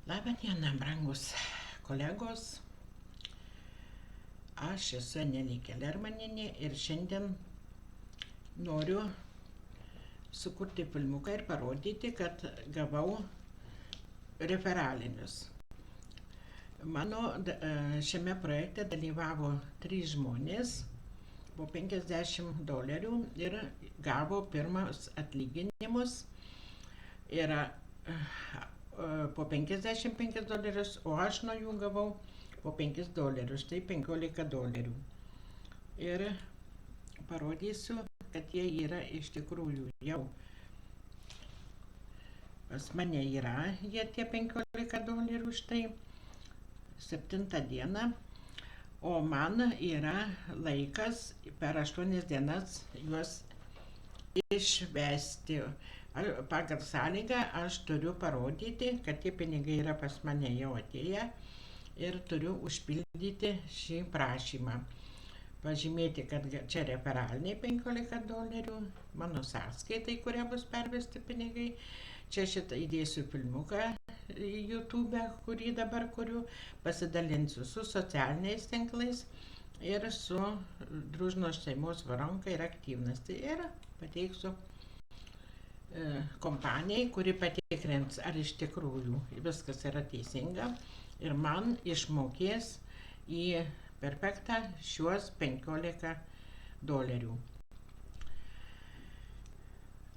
Labą dieną, brangus kolegos. Aš esu Anelė Kelermanienė ir šiandien noriu sukurti filmuką ir parodyti, kad gavau referalinius. Mano šiame projekte dalyvavo 3 žmonės po $50 ir gavo pirmas atlyginimus. Yra po $55, o aš nuo jų gavau po $5, tai $15. Ir parodysiu, kad jie yra iš tikrųjų jau pas mane yra, jie tie $15 štai 7 dieną, o man yra laikas per 8 dienas juos išvesti. Pagal sąlygą aš turiu parodyti, kad tie pinigai yra pas mane jau atėję ir turiu užpildyti šį prašymą. Pažymėti, kad čia referaliniai $15, mano sąskaitai, kuria bus pervesti pinigai. Čia šitą įdėsiu filmuką į YouTube, kurį dabar kuriu, pasidalinsiu su socialiniais tinklais ir su Družnos šeimos Voronka ir Aktyvnas. Tai ir pateiksiu kompanijai, kuri patikrins, ar iš tikrųjų viskas yra teisinga ir man išmokės į perfektą šiuos $15.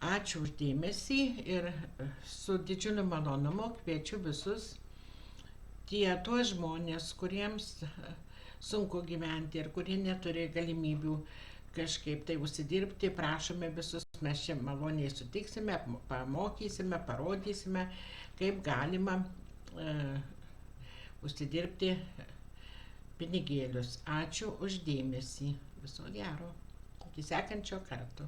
Ačiū už dėmesį ir su didžiuliu malonumu kviečiu visus tuos žmonės, kuriems sunku gyventi ir kurie neturi galimybių kažkaip tai užsidirbti, prašome visus, mes čia maloniai sutiksime, pamokysime, parodysime, kaip galima užsidirbti pinigėlius. Ačiū už dėmesį. Viso gero. Iki sekančio karto.